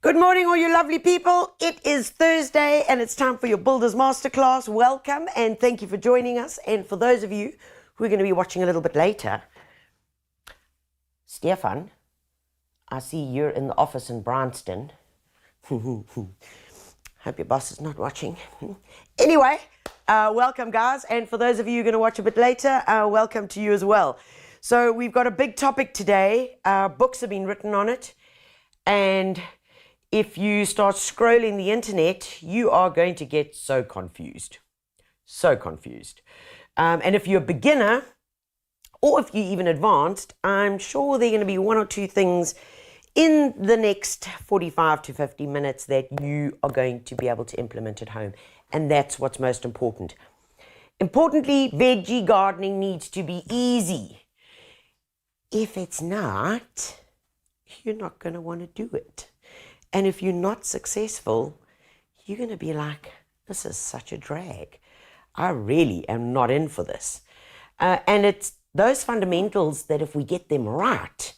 Good morning, all you lovely people. It is Thursday and it's time for your Builders Masterclass. Welcome and thank you for joining us. And for those of you who are going to be watching a little bit later, Stefan, I see you're in the office in Bryanston. Hope your boss is not watching. Anyway, welcome guys. And for those of you who are going to watch a bit later, welcome to you as well. So we've got a big topic today. Books have been written on it. And if you start scrolling the internet, you are going to get so confused. So confused. And if you're a beginner, or if you're even advanced, I'm sure there are going to be one or two things in the next 45 to 50 minutes that you are going to be able to implement at home. And that's what's most important. Importantly, veggie gardening needs to be easy. If it's not, you're not going to want to do it. And if you're not successful, you're going to be like, this is such a drag. I really am not in for this. And it's those fundamentals that if we get them right,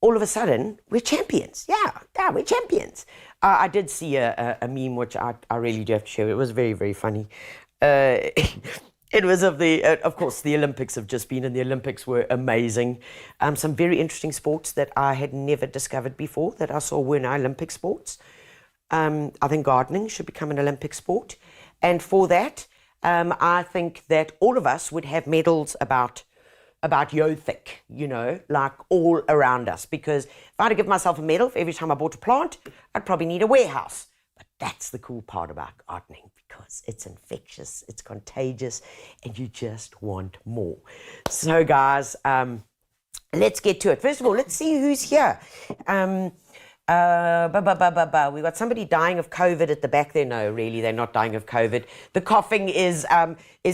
all of a sudden, we're champions. Yeah, we're champions. I did see a meme, which I really do have to share. It was very, very funny. It was of course, the Olympics have just been, and the Olympics were amazing. Some very interesting sports that I had never discovered before that I saw were now Olympic sports. I think gardening should become an Olympic sport. And for that, I think that all of us would have medals about Yothic, like all around us. Because if I had to give myself a medal for every time I bought a plant, I'd probably need a warehouse. But that's the cool part about gardening, because it's infectious, it's contagious, and you just want more. So guys, let's get to it. First of all, let's see who's here. We got somebody dying of COVID at the back there. No, really, they're not dying of COVID. The coughing is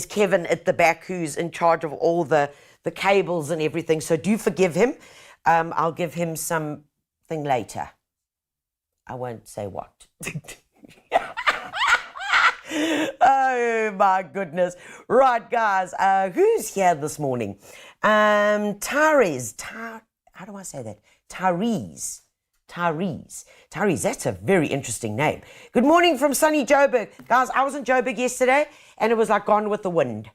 Kevin at the back, who's in charge of all the cables and everything. So do forgive him. I'll give him something later. I won't say what. Oh my goodness. Right, guys, who's here this morning? Tyrese, how do I say that? Tyrese, that's a very interesting name. Good morning from sunny Joburg. Guys, I was in Joburg yesterday and it was like Gone with the Wind.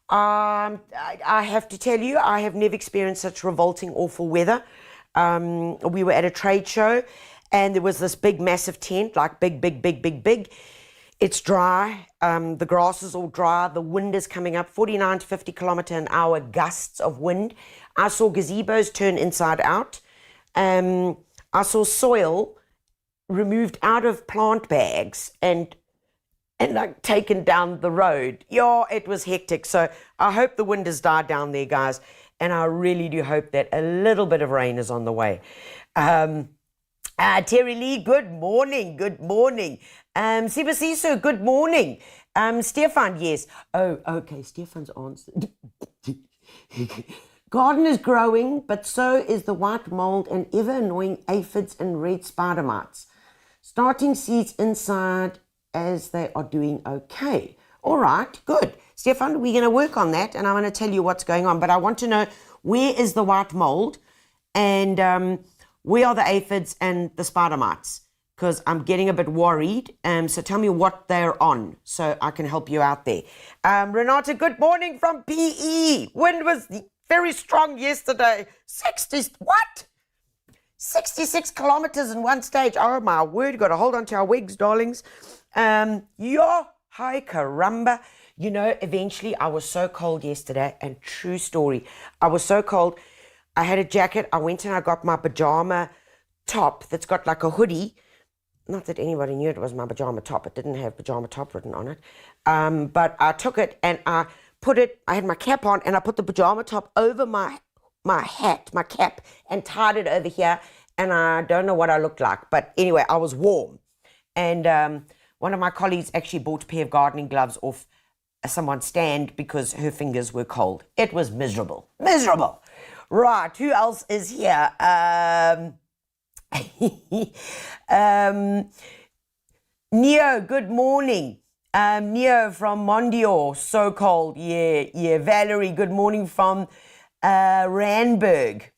I have to tell you, I have never experienced such revolting, awful weather. We were at a trade show and there was this big, massive tent, like big. It's dry. The grass is all dry. The wind is coming up, 49 to 50 kilometer an hour gusts of wind. I saw gazebos turn inside out. I saw soil removed out of plant bags and like taken down the road. Yeah, it was hectic. So I hope the wind has died down there, guys. And I really do hope that a little bit of rain is on the way. Terry Lee, good morning. Sibasiso, good morning. Stefan, yes. Oh, okay, Stefan's answered. Garden is growing, but so is the white mold and ever-annoying aphids and red spider mites. Starting seeds inside as they are doing okay. All right, good. Stefan, we're going to work on that, and I'm going to tell you what's going on. But I want to know, where is the white mold and where are the aphids and the spider mites? Because I'm getting a bit worried. So tell me what they're on so I can help you out there. Renata, good morning from PE. Wind was very strong yesterday. 66 kilometers in one stage. Oh my word, got to hold on to our wigs, darlings. Hi caramba. Eventually I was so cold yesterday, and true story, I was so cold. I had a jacket. I went and I got my pajama top that's got like a hoodie. Not that anybody knew it was my pajama top. It didn't have pajama top written on it. But I took it and I had my cap on and I put the pajama top over my hat, my cap, and tied it over here. And I don't know what I looked like. But anyway, I was warm. And one of my colleagues actually bought a pair of gardening gloves off someone's stand because her fingers were cold. It was miserable. Right, who else is here? Neo, good morning. Neo from Mondior, so cold. Yeah. Valerie, good morning from Randburg.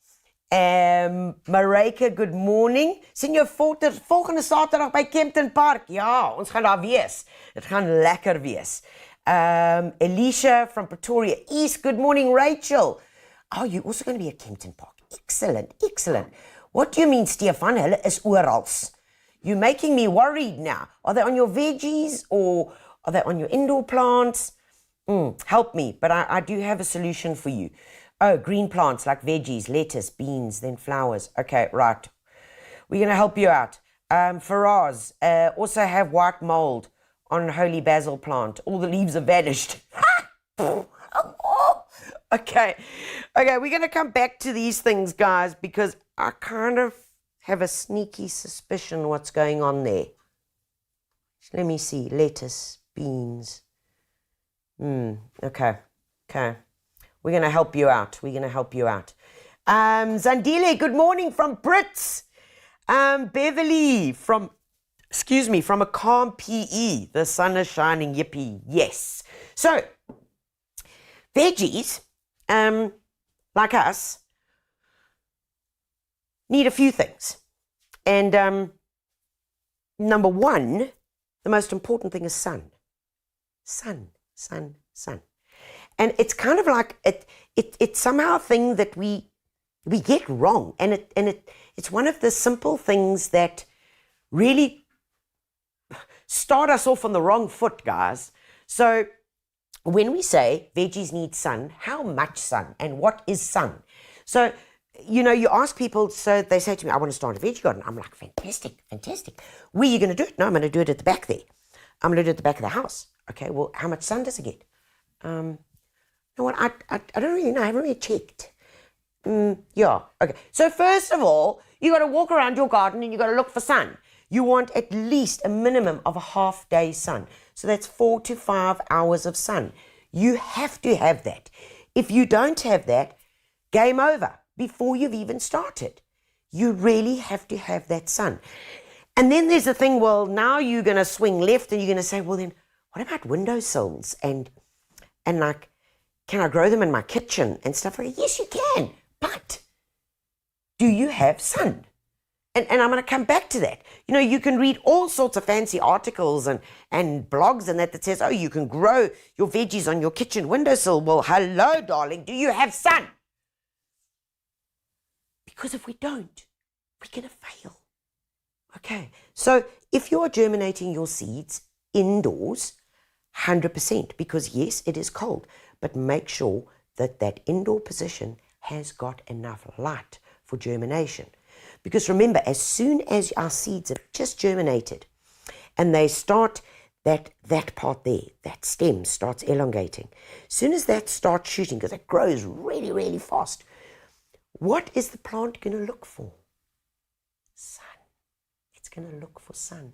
Marika, good morning. Sien jou volgende Saterdag by Kempton Park. Ja, ons gaan daar wees. Dit gaan lekker wees. Alicia from Pretoria East, good morning. Rachel, oh, you also going to be at Kempton Park? Excellent, excellent. What do you mean, Stefan? Hulle is orals. You're making me worried now. Are they on your veggies or are they on your indoor plants? Help me, but I do have a solution for you. Oh, green plants like veggies, lettuce, beans, then flowers. Okay, right. We're going to help you out. Faraz, also have white mold on holy basil plant. All the leaves have vanished. Okay, we're going to come back to these things, guys, because I kind of have a sneaky suspicion what's going on there. Let me see. Lettuce, beans. Okay. We're going to help you out. Zandile, good morning from Brits. Beverly from a calm PE. The sun is shining, yippee. Yes. So, veggies, like us, need a few things. And number one, the most important thing is sun. Sun. And it's kind of like it's somehow a thing that we get wrong. And it's one of the simple things that really start us off on the wrong foot, guys. So when we say veggies need sun, how much sun and what is sun? So, you ask people, so they say to me, I want to start a veggie garden. I'm like, fantastic. Where are you going to do it? No, I'm going to do it at the back there. I'm going to do it at the back of the house. Okay, well, how much sun does it get? You know what, I don't really know. I haven't really checked. Yeah, okay. So first of all, you got to walk around your garden and you got to look for sun. You want at least a minimum of a half day sun. So that's 4 to 5 hours of sun. You have to have that. If you don't have that, game over before you've even started. You really have to have that sun. And then there's the thing, well, now you're going to swing left and you're going to say, well then, what about windowsills and like, can I grow them in my kitchen and stuff like that? Yes, you can, but do you have sun? And I'm going to come back to that. You can read all sorts of fancy articles and blogs and that says, oh, you can grow your veggies on your kitchen windowsill. Well, hello, darling, do you have sun? Because if we don't, we're going to fail. Okay, so if you're germinating your seeds indoors, 100%, because yes, it is cold, but make sure that that indoor position has got enough light for germination. Because remember, as soon as our seeds have just germinated and they start, that part there, that stem starts elongating. As soon as that starts shooting, because it grows really, really fast, what is the plant going to look for? Sun. It's going to look for sun.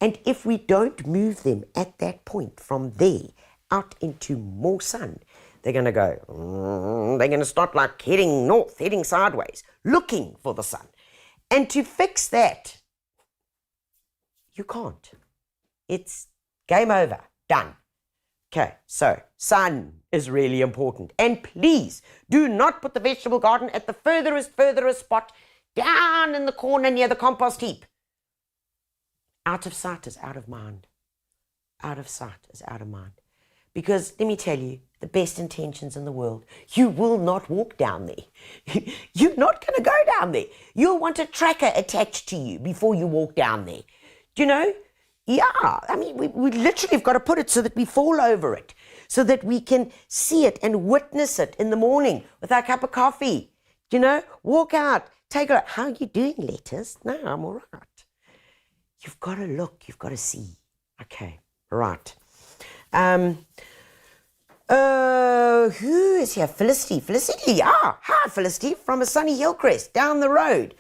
And if we don't move them at that point from there out into more sun, they're going to go, they're going to start like heading north, heading sideways, looking for the sun. And to fix that, you can't. It's game over, done. Okay, so sun is really important. And please do not put the vegetable garden at the furthest spot down in the corner near the compost heap. Out of sight is out of mind. Out of sight is out of mind. Because let me tell you, the best intentions in the world, you will not walk down there. You're not going to go down there. You'll want a tracker attached to you before you walk down there. Do you know? Yeah, I mean, we literally have got to put it so that we fall over it, so that we can see it and witness it in the morning with our cup of coffee. You know, walk out, take a look. How are you doing, lettuce? No, I'm all right. You've got to look, you've got to see. Okay, right. Who is here? Felicity. Felicity, yeah. Hi, Felicity, from a sunny Hillcrest down the road.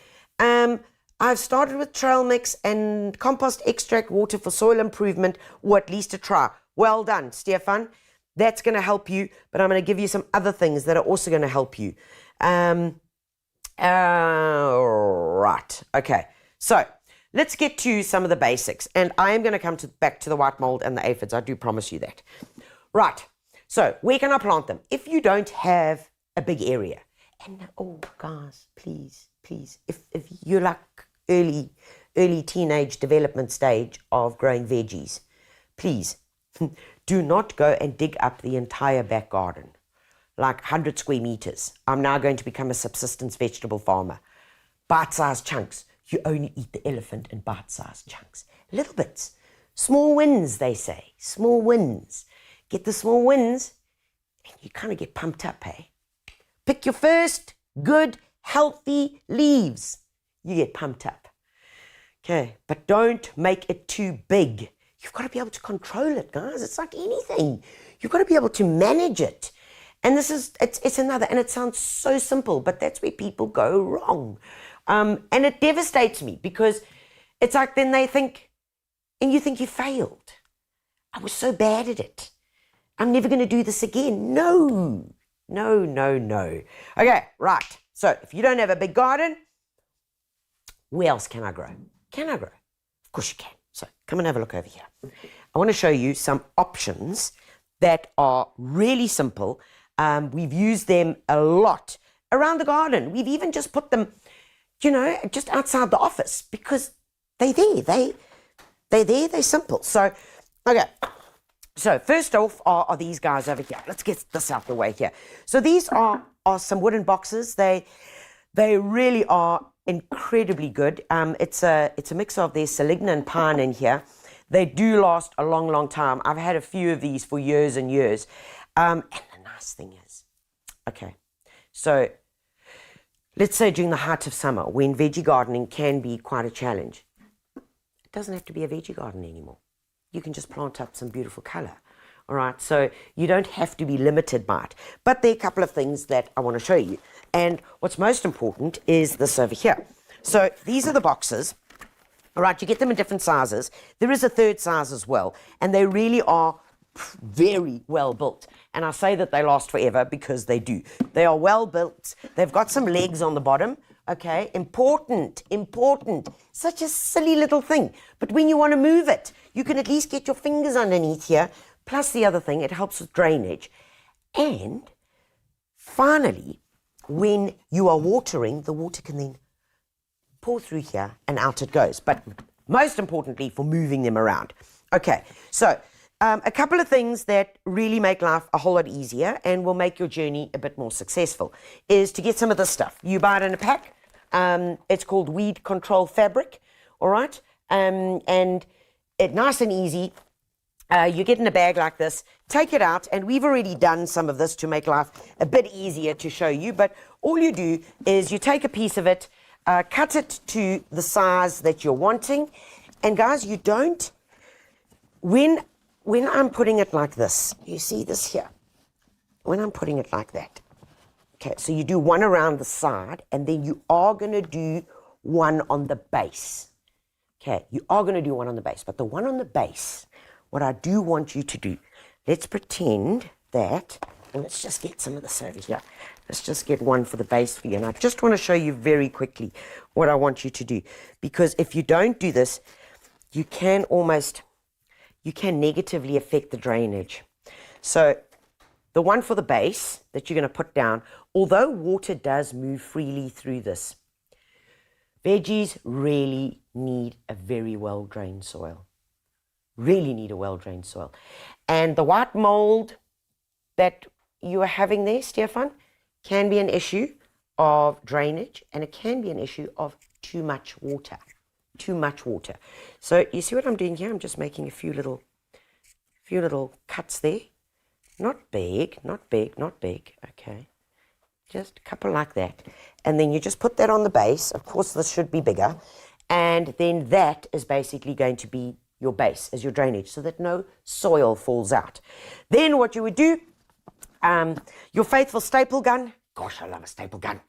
I've started with trail mix and compost extract water for soil improvement, or at least a try. Well done, Stefan. That's going to help you, but I'm going to give you some other things that are also going to help you. Right. Okay. So let's get to some of the basics, and I am going to come back to the white mold and the aphids. I do promise you that. Right. So where can I plant them? If you don't have a big area And oh, guys, please, if you're like early teenage development stage of growing veggies, please do not go and dig up the entire back garden, like 100 square meters. I'm now going to become a subsistence vegetable farmer. Bite-sized chunks. You only eat the elephant in bite-sized chunks. Little bits. Small wins, they say. Small wins. Get the small wins, and you kind of get pumped up, hey? Pick your first good, healthy leaves. You get pumped up. Okay, but don't make it too big. You've got to be able to control it, guys. It's like anything. You've got to be able to manage it. And this is, it's another, and it sounds so simple, but that's where people go wrong. And it devastates me because it's like then they think, and you think you failed. I was so bad at it. I'm never going to do this again. No. Okay, right. So if you don't have a big garden, where else can I grow? Can I grow? Of course you can. So come and have a look over here. I want to show you some options that are really simple. We've used them a lot around the garden. We've even just put them, just outside the office because they're there. They're simple. So, okay. So first off are these guys over here. Let's get this out the way here. So these are some wooden boxes. They really are incredibly good. It's a mix of their Saligna and pine in here. They do last a long, long time. I've had a few of these for years and years. And the nice thing is, okay, so let's say during the height of summer when veggie gardening can be quite a challenge, it doesn't have to be a veggie garden anymore. You can just plant up some beautiful color. All right, so you don't have to be limited by it. But there are a couple of things that I want to show you. And what's most important is this over here. So these are the boxes. All right, you get them in different sizes. There is a third size as well. And they really are very well built. And I say that they last forever because they do. They are well built. They've got some legs on the bottom. Okay, important. Such a silly little thing. But when you want to move it, you can at least get your fingers underneath here. Plus the other thing, it helps with drainage. And finally, when you are watering, the water can then pour through here and out it goes. But most importantly, for moving them around. Okay, so a couple of things that really make life a whole lot easier and will make your journey a bit more successful is to get some of this stuff. You buy it in a pack. It's called weed control fabric, all right? And it's nice and easy. You get in a bag like this, take it out, and we've already done some of this to make life a bit easier to show you, but all you do is you take a piece of it, cut it to the size that you're wanting, and guys, you don't, when I'm putting it like this, you see this here, when I'm putting it like that, okay, so you do one around the side, and then you are going to do one on the base. Okay, you are going to do one on the base, but the one on the base, what I do want you to do, let's pretend that, and let's just get some of this over here. Let's just get one for the base for you. And I just want to show you very quickly what I want you to do. Because if you don't do this, you can negatively affect the drainage. So the one for the base that you're going to put down, although water does move freely through this, veggies really need a very well-drained soil. Really need a well-drained soil. And the white mold that you are having there, Stefan, can be an issue of drainage, and it can be an issue of too much water. Too much water. So you see what I'm doing here? I'm just making a few little cuts there. Not big. Okay. Just a couple like that. And then you just put that on the base. Of course, this should be bigger. And then that is basically going to be your base as your drainage so that no soil falls out. Then what you would do, your faithful staple gun. Gosh, I love a staple gun.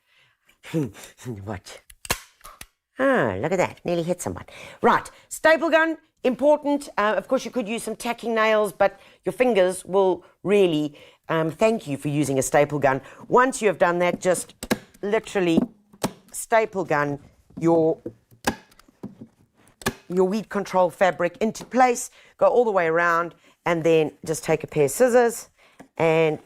What? Ah, look at that. Nearly hit someone. Right, staple gun, important. Of course, you could use some tacking nails, but your fingers will really thank you for using a staple gun. Once you have done that, just literally staple gun your weed control fabric into place, go all the way around, and then just take a pair of scissors and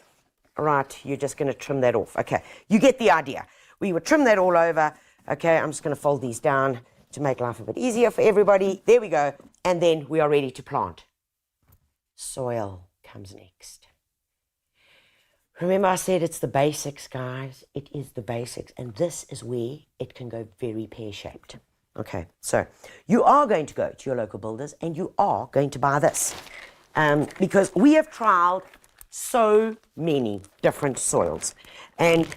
right, you're just going to trim that off. Okay, you get the idea. We would trim that all over. Okay, I'm just going to fold these down to make life a bit easier for everybody. There we go. And then we are ready to plant. Soil comes next. Remember I said it's the basics, guys. It is the basics. And this is where it can go very pear-shaped. Okay, so you are going to go to your local builders and you are going to buy this. Because we have trialed so many different soils. And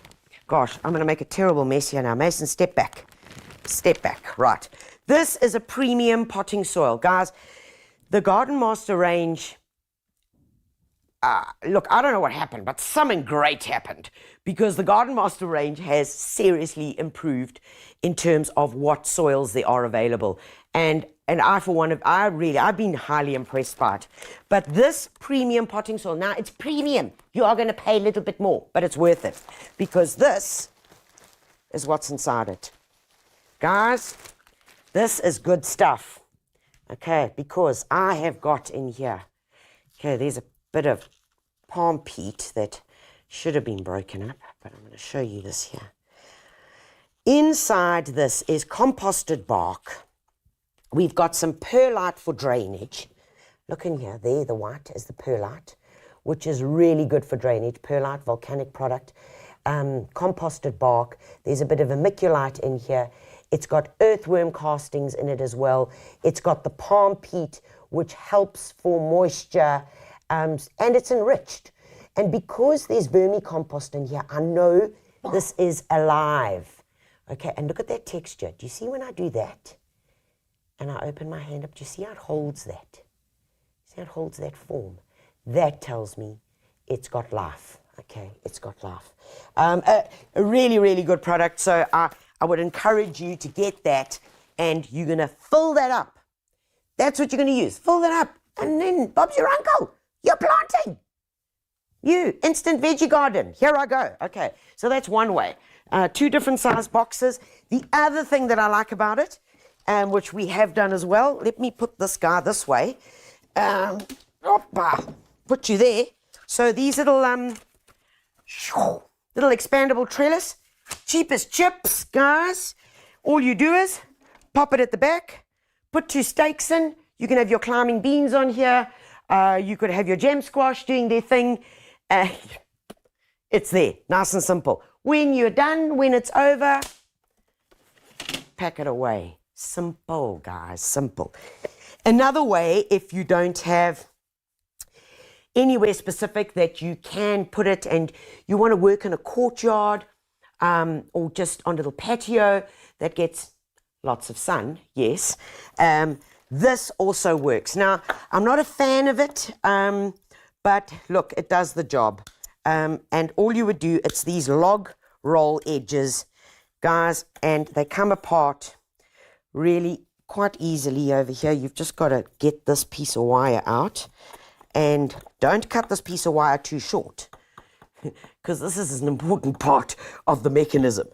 gosh, I'm going to make a terrible mess here now. Mason, step back. Step back. Right. This is a premium potting soil. Guys, the Garden Master range, look, I don't know what happened, but something great happened because the Garden Master range has seriously improved in terms of what soils there are available. And I, for one, I've been highly impressed by it. But this premium potting soil, now it's premium. You are going to pay a little bit more, but it's worth it because this is what's inside it. Guys, this is good stuff. Okay, because I have got in here, okay, there's a bit of palm peat that should have been broken up, but I'm going to show you this here. Inside this is composted bark. We've got some perlite for drainage. Look in here, there, the white is the perlite, which is really good for drainage. Perlite, volcanic product, composted bark. There's a bit of vermiculite in here. It's got earthworm castings in it as well. It's got the palm peat, which helps for moisture, and it's enriched. And because there's vermicompost in here, I know this is alive. Okay, and look at that texture. Do you see when I do that? And I open my hand up, do you see how it holds that? See how it holds that form? That tells me it's got life. Okay, it's got life. A really, really good product. So I would encourage you to get that, and you're going to fill that up. That's what you're going to use. Fill that up, and then Bob's your uncle. You're planting. You, instant veggie garden. Here I go. Okay, so that's one way. 2 different size boxes. The other thing that I like about it, which we have done as well, let me put this guy this way. Put you there. So these little expandable trellis, cheap as chips, guys. All you do is pop it at the back, put 2 stakes in. You can have your climbing beans on here. You could have your gem squash doing their thing. It's there, nice and simple. When you're done, when it's over, pack it away. Simple, guys, simple. Another way, if you don't have anywhere specific that you can put it and you want to work in a courtyard or just on a little patio that gets lots of sun, yes, this also works. Now, I'm not a fan of it, but look, it does the job. And all you would do, it's these log roll edges, guys, and they come apart really quite easily over here. You've just got to get this piece of wire out, and don't cut this piece of wire too short because this is an important part of the mechanism.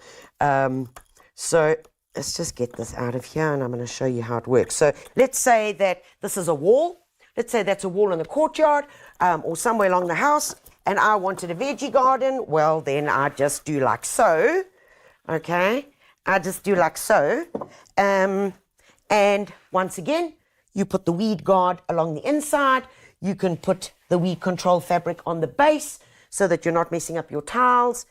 So let's just get this out of here, and I'm going to show you how it works. So let's say that this is a wall. Let's say that's a wall in the courtyard or somewhere along the house, and I wanted a veggie garden. Well, then I just do like so, okay? I just do like so. And once again, you put the weed guard along the inside. You can put the weed control fabric on the base so that you're not messing up your tiles.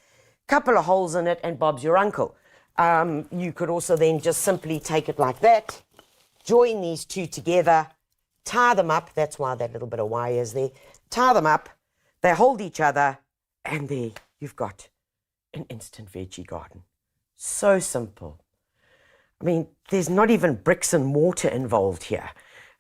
Couple of holes in it, and Bob's your uncle. You could also then just simply take it like that, join these 2 together, tie them up. That's why that little bit of wire is there. Tie them up. They hold each other, and there you've got an instant veggie garden. So simple. I mean, there's not even bricks and mortar involved here.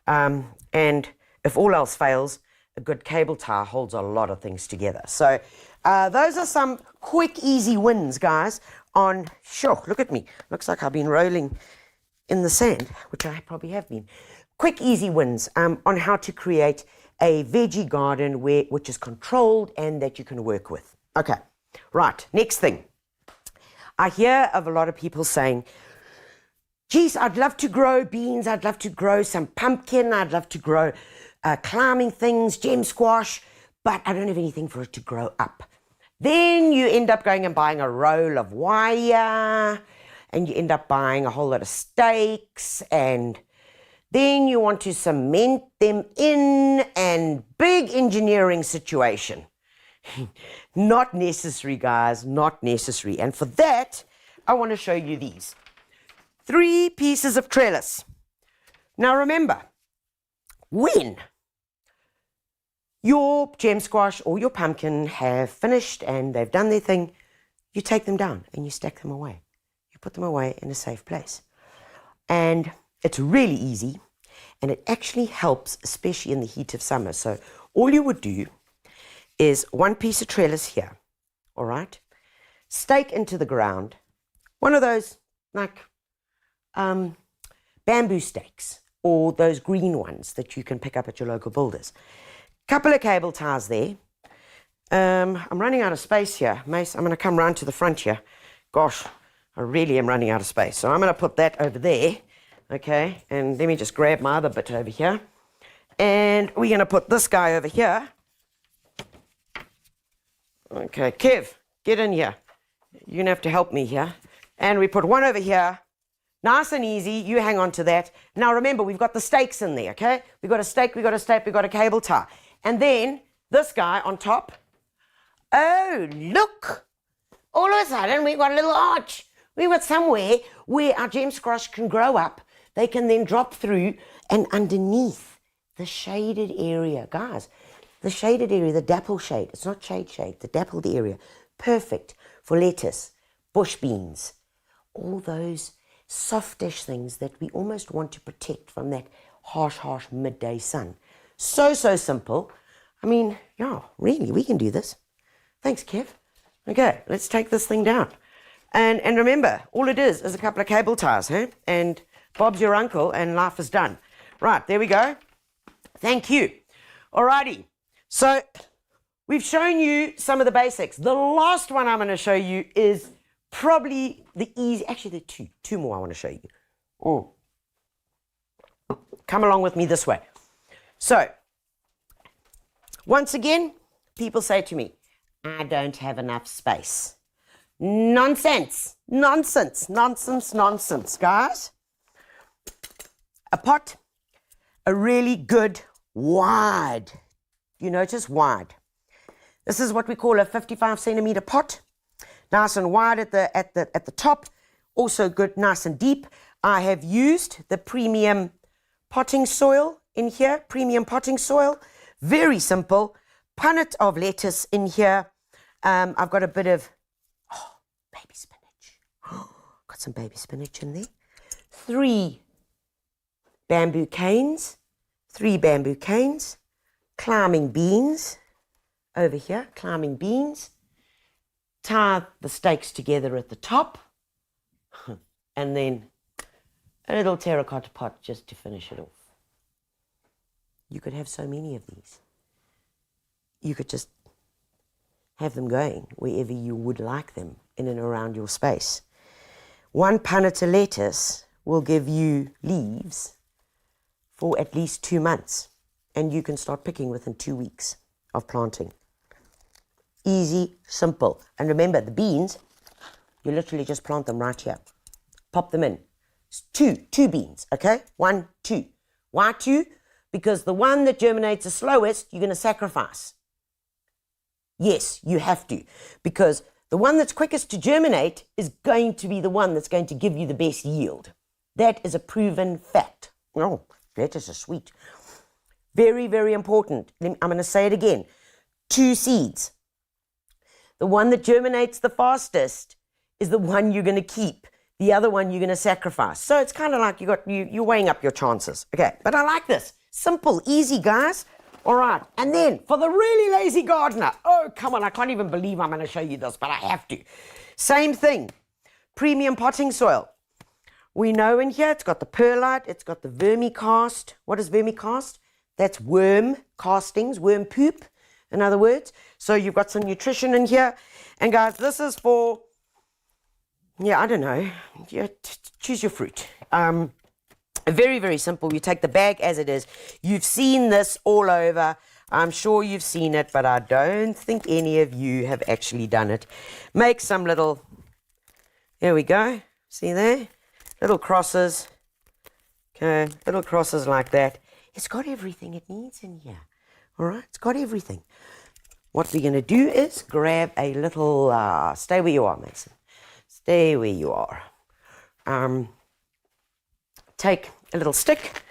And if all else fails, a good cable tie holds a lot of things together. So those are some quick, easy wins, guys, on, sure, look at me. Looks like I've been rolling in the sand, which I probably have been. Quick, easy wins on how to create a veggie garden which is controlled and that you can work with. Okay, right, next thing. I hear of a lot of people saying, geez, I'd love to grow beans, I'd love to grow some pumpkin, I'd love to grow climbing things, gem squash, but I don't have anything for it to grow up. Then you end up going and buying a roll of wire, and you end up buying a whole lot of stakes, and then you want to cement them in, and big engineering situation. Not necessary, guys, not necessary. And for that, I want to show you these 3 pieces of trellis. Now remember, when your gem squash or your pumpkin have finished and they've done their thing, you take them down and you stack them away. You put them away in a safe place. And it's really easy, and it actually helps, especially in the heat of summer. So all you would do is 1 piece of trellis here, all right? Stake into the ground, one of those like bamboo stakes, or those green ones that you can pick up at your local builders. Couple of cable ties there. I'm running out of space here. Mace, I'm going to come round to the front here. Gosh, I really am running out of space. So I'm going to put that over there, okay? And let me just grab my other bit over here. And we're going to put this guy over here. Okay, Kev, get in here. You're going to have to help me here. And we put one over here. Nice and easy. You hang on to that. Now remember, we've got the stakes in there, okay? We've got a stake, we've got a stake, we've got a cable tie. And then this guy on top. Oh, look. All of a sudden, we've got a little arch. We've got somewhere where our gem squash can grow up. They can then drop through, and underneath the shaded area, guys, the shaded area, the dapple shade, it's not shade, the dappled area, perfect for lettuce, bush beans, all those softish things that we almost want to protect from that harsh midday sun. So simple. I mean, yeah, really, we can do this. Thanks, Kev. Okay, let's take this thing down. And remember, all it is a couple of cable ties, huh? And Bob's your uncle, and life is done. Right, there we go. Thank you. Alrighty. So we've shown you some of the basics. The last one I'm going to show you is probably the easy, actually the two more I want to show you. Come along with me this way. So, once again, people say to me, I don't have enough space. Nonsense, guys. A pot, a really good wide, you notice wide. This is what we call a 55 centimeter pot. Nice and wide at the top, also good, nice and deep. I have used the premium potting soil in here, premium potting soil. Very simple. Punnet of lettuce in here. I've got a bit of baby spinach. Got some baby spinach in there. 3 bamboo canes. Climbing beans over here, climbing beans. Tie the stakes together at the top, and then a little terracotta pot just to finish it off. You could have so many of these. You could just have them going wherever you would like them in and around your space. 1 punnet of lettuce will give you leaves for at least 2 months, and you can start picking within 2 weeks of planting. Easy, simple. And remember, the beans, you literally just plant them right here. Pop them in. It's two beans, okay? 1, 2. Why 2? Because the one that germinates the slowest, you're going to sacrifice. Yes, you have to. Because the one that's quickest to germinate is going to be the one that's going to give you the best yield. That is a proven fact. Oh, lettuce is sweet. Very, very important. I'm going to say it again. 2 seeds. The one that germinates the fastest is the one you're going to keep. The other one you're going to sacrifice. So it's kind of like you're weighing up your chances. Okay, but I like this. Simple, easy, guys. All right, and then for the really lazy gardener. Oh, come on, I can't even believe I'm going to show you this, but I have to. Same thing. Premium potting soil. We know in here it's got the perlite, it's got the vermicast. What is vermicast? That's worm castings, worm poop, in other words. So you've got some nutrition in here. And guys, this is for, I don't know, choose your fruit. Very, very simple. You take the bag as it is. You've seen this all over. I'm sure you've seen it, but I don't think any of you have actually done it. Make some little, there we go, see there? Little crosses. Okay, little crosses like that. It's got everything it needs in here. All right, it's got everything. What we're going to do is grab a little, stay where you are, Mason. Stay where you are. Take a little stick,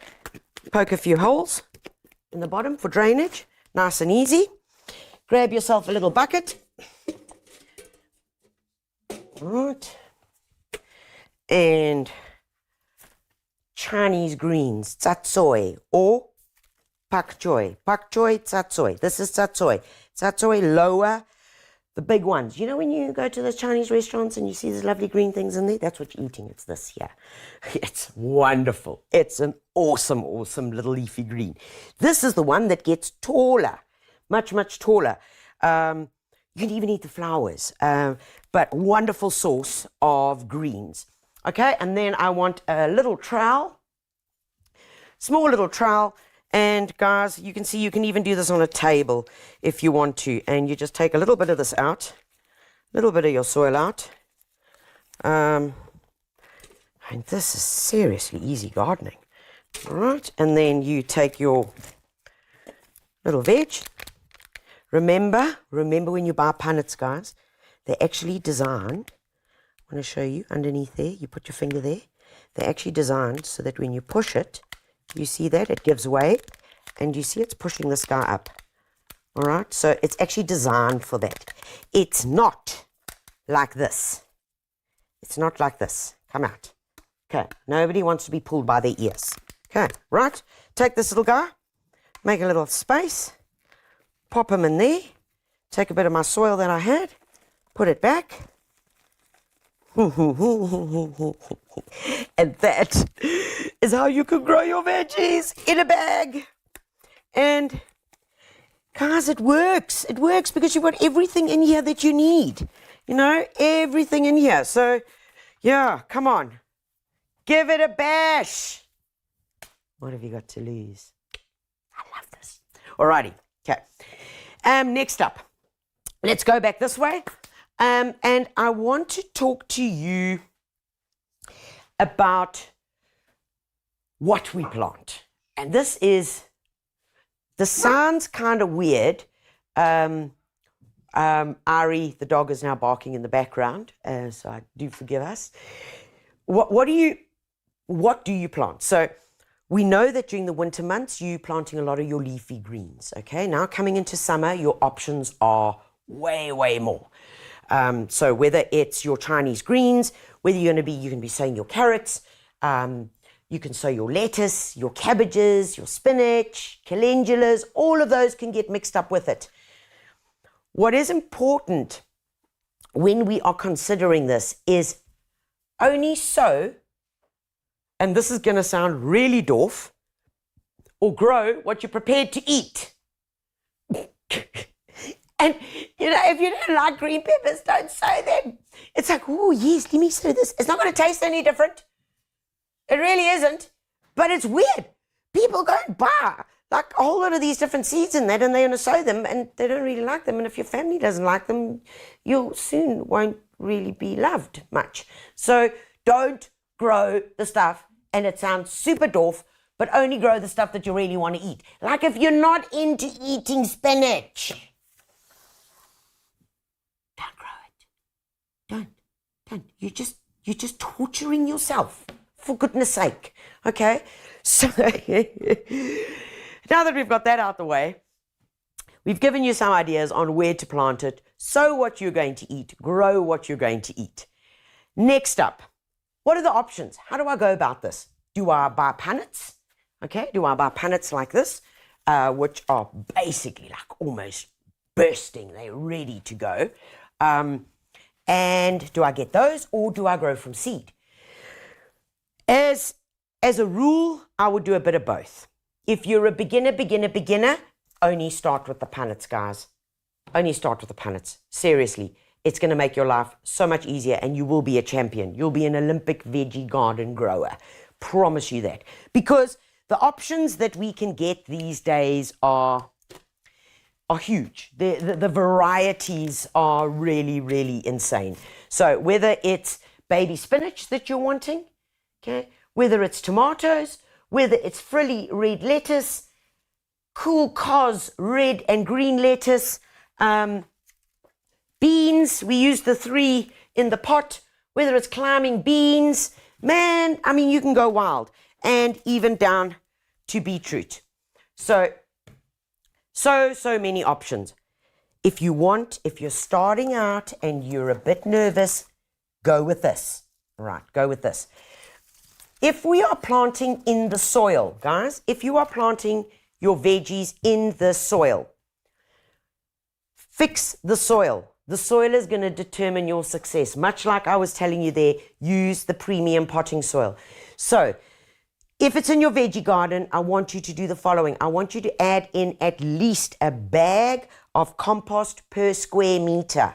poke a few holes in the bottom for drainage. Nice and easy. Grab yourself a little bucket. All right. And Chinese greens, tsatsoi, or pak choy. Pak choy, tsatsoi. This is tsatsoi. Tsatsoi lower, the big ones. You know when you go to those Chinese restaurants and you see these lovely green things in there? That's what you're eating. It's this here. It's wonderful. It's an awesome, awesome little leafy green. This is the one that gets taller, much, much taller. You can even eat the flowers, but wonderful source of greens. Okay, and then I want a little trowel, small little trowel, and guys, you can see you can even do this on a table if you want to, and you just take a little bit of this out, a little bit of your soil out, and this is seriously easy gardening. All right, and then you take your little veg. Remember when you buy punnets, guys, they're actually designed. I'm going to show you underneath there. You put your finger there. They're actually designed so that when you push it, you see that it gives way, and you see it's pushing this guy up. All right, so it's actually designed for that. It's not like this. It's not like this. Come out. Okay, nobody wants to be pulled by their ears. Okay, right. Take this little guy, make a little space, pop him in there, take a bit of my soil that I had, put it back. And that is how you can grow your veggies in a bag. And guys, it works. It works because you've got everything in here that you need. You know, everything in here. So, yeah, come on. Give it a bash. What have you got to lose? I love this. Alrighty. Okay. Next up, let's go back this way. And I want to talk to you about what we plant. And this sounds kind of weird. Ari, the dog, is now barking in the background, so I do forgive us. What do you plant? So we know that during the winter months, you're planting a lot of your leafy greens, okay? Now coming into summer, your options are way, way more. So whether it's your Chinese greens, whether you can be sowing your carrots, you can sow your lettuce, your cabbages, your spinach, calendulas, all of those can get mixed up with it. What is important when we are considering this is only sow, and this is going to sound really dwarf, or grow what you're prepared to eat. And, you know, if you don't like green peppers, don't sow them. It's like, oh, yes, let me sow this. It's not going to taste any different. It really isn't. But it's weird. People go and buy like a whole lot of these different seeds in that, and they're going to sow them, and they don't really like them. And if your family doesn't like them, you soon won't really be loved much. So don't grow the stuff, and it sounds super dwarf, but only grow the stuff that you really want to eat. Like if you're not into eating spinach, don't grow it. Don't. You're just torturing yourself, for goodness sake. Okay? So now that we've got that out the way, we've given you some ideas on where to plant it, sow what you're going to eat, grow what you're going to eat. Next up, what are the options? How do I go about this? Do I buy punnets? Okay, do I buy punnets like this, which are basically like almost bursting, they're ready to go. And do I get those, or do I grow from seed? As a rule, I would do a bit of both. If you're a beginner, only start with the punnets, guys. Only start with the punnets. Seriously, it's going to make your life so much easier, and you will be a champion. You'll be an Olympic veggie garden grower. Promise you that. Because the options that we can get these days are are huge. The varieties are really, really insane. So whether it's baby spinach that you're wanting, okay, whether it's tomatoes, whether it's frilly red lettuce, cool cos red and green lettuce, beans, we use the 3 in the pot, whether it's climbing beans, man, I mean, you can go wild, and even down to beetroot. So many options. If you're starting out and you're a bit nervous, go with this. Right, go with this. If we are planting in the soil, guys, if you are planting your veggies in the soil, fix the soil. The soil is going to determine your success. Much like I was telling you there, use the premium potting soil. So if it's in your veggie garden, I want you to do the following. I want you to add in at least a bag of compost per square meter.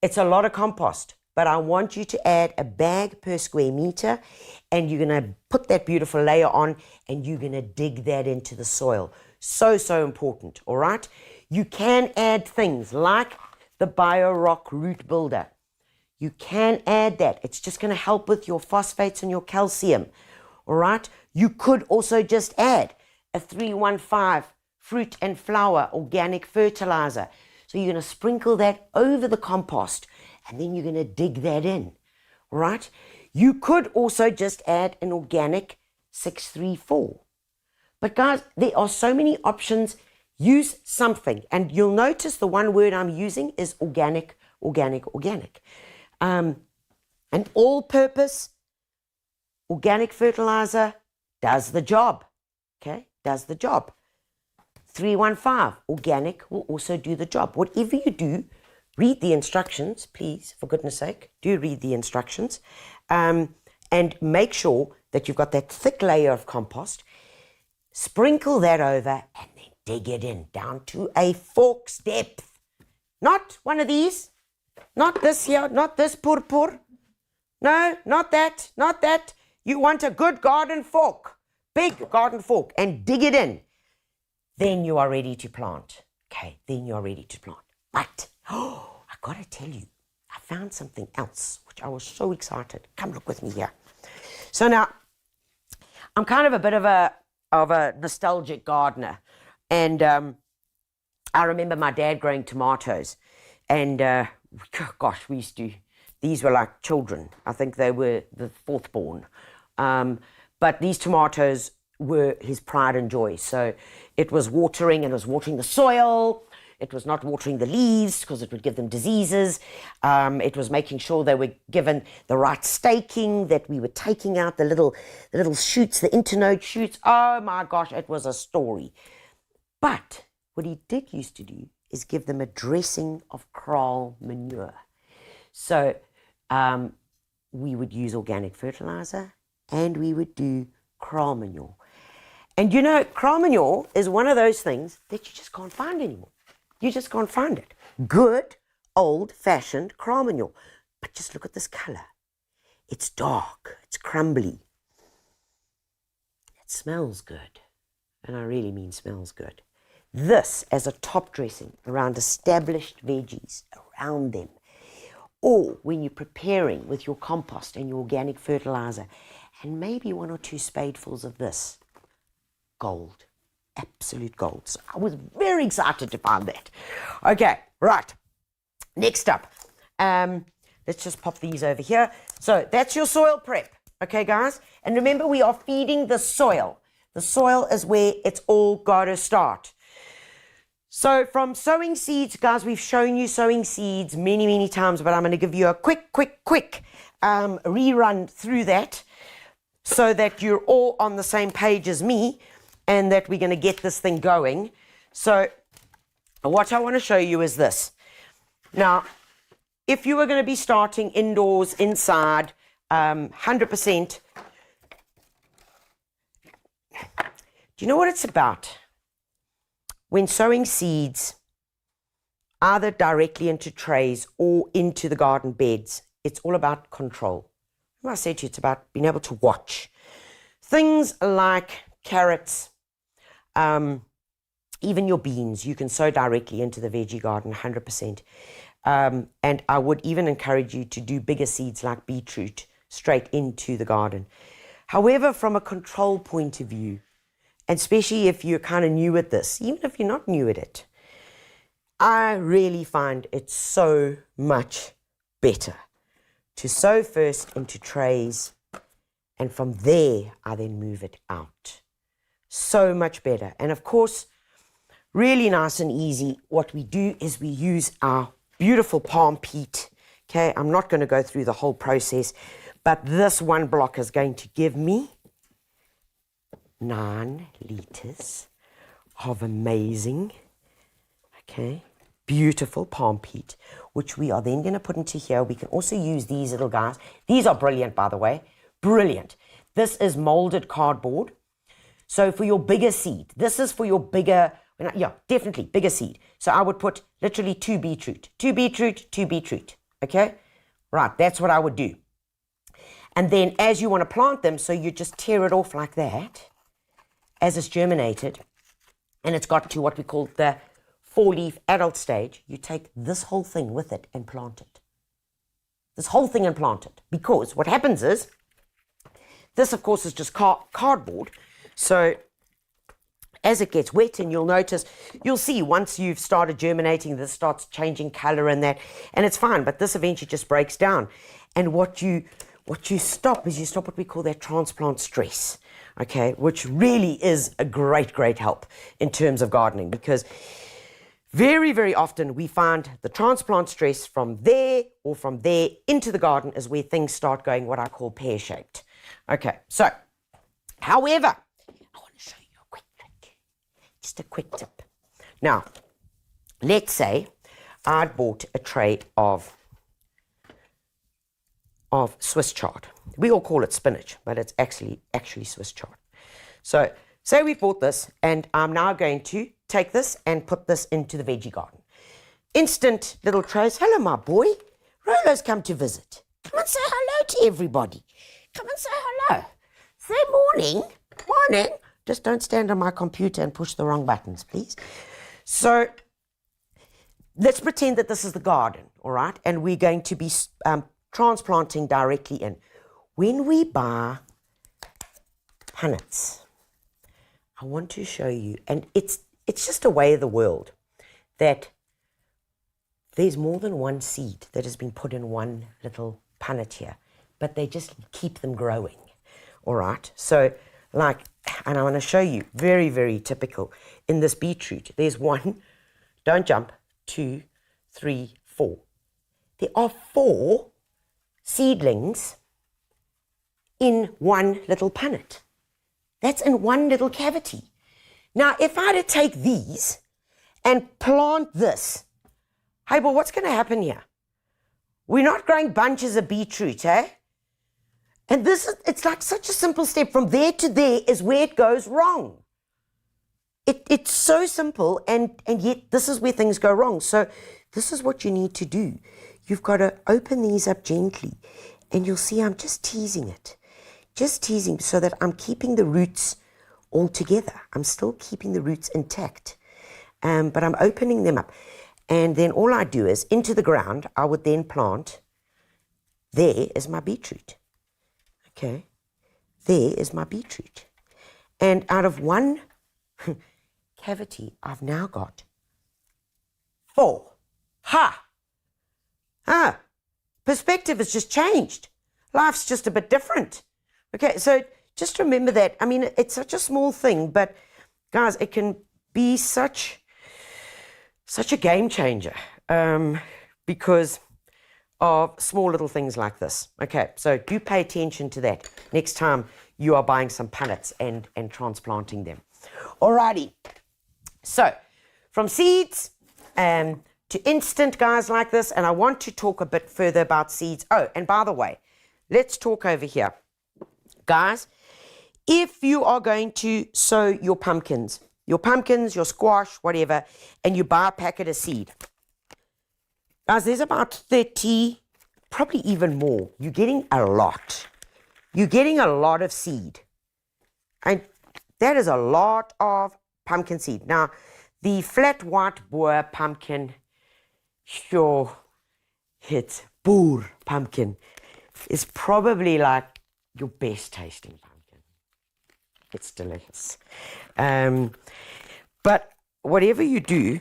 It's a lot of compost, but I want you to add a bag per square meter, and you're going to put that beautiful layer on, and you're going to dig that into the soil. So important, all right? You can add things like the BioRock root builder. You can add that. It's just going to help with your phosphates and your calcium. All right. You could also just add a 315 fruit and flower organic fertilizer. So you're going to sprinkle that over the compost, and then you're going to dig that in. All right. You could also just add an organic 634. But guys, there are so many options. Use something, and you'll notice the one word I'm using is organic. An all-purpose organic fertilizer does the job, okay? Does the job. 315 organic will also do the job. Whatever you do, read the instructions, please, for goodness sake. Do read the instructions, and make sure that you've got that thick layer of compost. Sprinkle that over, and then dig it in down to a fork's depth. Not one of these. Not this here. Not this purpur. No, not that. Not that. You want a good garden fork. Big garden fork. And dig it in. Then you are ready to plant. Okay, then you are ready to plant. But, I got to tell you, I found something else, which I was so excited. Come look with me here. So now, I'm kind of a bit of a nostalgic gardener. And I remember my dad growing tomatoes, and gosh, these were like children. I think they were the fourth born. But these tomatoes were his pride and joy. So it was watering, and it was watering the soil. It was not watering the leaves because it would give them diseases. It was making sure they were given the right staking, that we were taking out the little shoots, the internode shoots. Oh my gosh, it was a story. But what he did used to do is give them a dressing of kraal manure. So we would use organic fertilizer, and we would do kraal manure. And you know, kraal manure is one of those things that you just can't find anymore. You just can't find it. Good, old-fashioned kraal manure. But just look at this color. It's dark. It's crumbly. It smells good. And I really mean smells good. This as a top dressing around established veggies, around them. Or when you're preparing with your compost and your organic fertilizer, and maybe 1 or 2 spadefuls of this. Gold. Absolute gold. So I was very excited to find that. Okay, right. Next up, let's just pop these over here. So that's your soil prep. Okay, guys? And remember, we are feeding the soil. The soil is where it's all got to start. So from sowing seeds, guys, we've shown you sowing seeds many, many times, but I'm going to give you a quick rerun through that so that you're all on the same page as me and that we're going to get this thing going. So what I want to show you is this. Now, if you were going to be starting indoors, inside, 100%, do you know what it's about? When sowing seeds, either directly into trays or into the garden beds, it's all about control. Remember I said to you, it's about being able to watch. Things like carrots, even your beans, you can sow directly into the veggie garden, 100%. And I would even encourage you to do bigger seeds like beetroot straight into the garden. However, from a control point of view, and especially if you're kind of new at this, even if you're not new at it, I really find it so much better to sow first into trays, and from there I then move it out. So much better. And of course, really nice and easy, what we do is we use our beautiful palm peat. Okay, I'm not going to go through the whole process, but this one block is going to give me 9 liters of amazing, okay, beautiful palm peat, which we are then going to put into here. We can also use these little guys. These are brilliant, by the way. Brilliant. This is molded cardboard. So for your bigger seed, this is for your bigger, yeah, definitely bigger seed. So I would put literally 2 beetroot, 2 beetroot, 2 beetroot. Okay? Right, that's what I would do. And then as you want to plant them, so you just tear it off like that, as it's germinated, and it's got to what we call the 4-leaf adult stage, you take this whole thing with it and plant it. This whole thing and plant it. Because what happens is, this of course is just cardboard, so as it gets wet, and you'll see once you've started germinating, this starts changing color and that, and it's fine, but this eventually just breaks down. And what you stop is you stop what we call that transplant stress, okay, which really is a great, great help in terms of gardening, because very, very often we find the transplant stress from there or from there into the garden is where things start going what I call pear-shaped. Okay, so, however, I want to show you a quick trick, just a quick tip. Now, let's say I'd bought a tray of Swiss chard. We all call it spinach, but it's actually Swiss chard. So, say we bought this, and I'm now going to take this and put this into the veggie garden. Instant little trays. Hello, my boy. Rolo's come to visit. Come and say hello to everybody. Come and say hello. Say morning. Morning. Just don't stand on my computer and push the wrong buttons, please. So, let's pretend that this is the garden, all right? And we're going to be transplanting directly in. When we buy punnets, I want to show you, and it's just a way of the world, that there's more than one seed that has been put in one little punnet here, but they just keep them growing, all right? So, like, and I want to show you, very, very typical, in this beetroot, there's 1, don't jump, 2, 3, 4. There are 4 seedlings in one little punnet. That's in one little cavity. Now, if I were to take these and plant this, hey, but what's going to happen here? We're not growing bunches of beetroot, eh? And it's like such a simple step. From there to there is where it goes wrong. It's so simple, and yet this is where things go wrong. So this is what you need to do. You've got to open these up gently, and you'll see I'm just teasing it. Just teasing so that I'm keeping the roots all together. I'm still keeping the roots intact, but I'm opening them up. And then all I do is, into the ground, I would then plant, there is my beetroot. Okay, there is my beetroot. And out of one cavity, I've now got 4. Perspective has just changed. Life's just a bit different. Okay, so just remember that. I mean, it's such a small thing, but guys, it can be such a game changer because of small little things like this. Okay, so do pay attention to that next time you are buying some punnets and transplanting them. Alrighty, so from seeds to instant guys like this, and I want to talk a bit further about seeds. Oh, and by the way, let's talk over here. Guys, if you are going to sow your pumpkins, your squash, whatever, and you buy a packet of seed, guys, there's about 30, probably even more. You're getting a lot. You're getting a lot of seed. And that is a lot of pumpkin seed. Now, The flat white boer pumpkin, sure, it's boer pumpkin, is probably like your best tasting pumpkin. It's delicious. But whatever you do,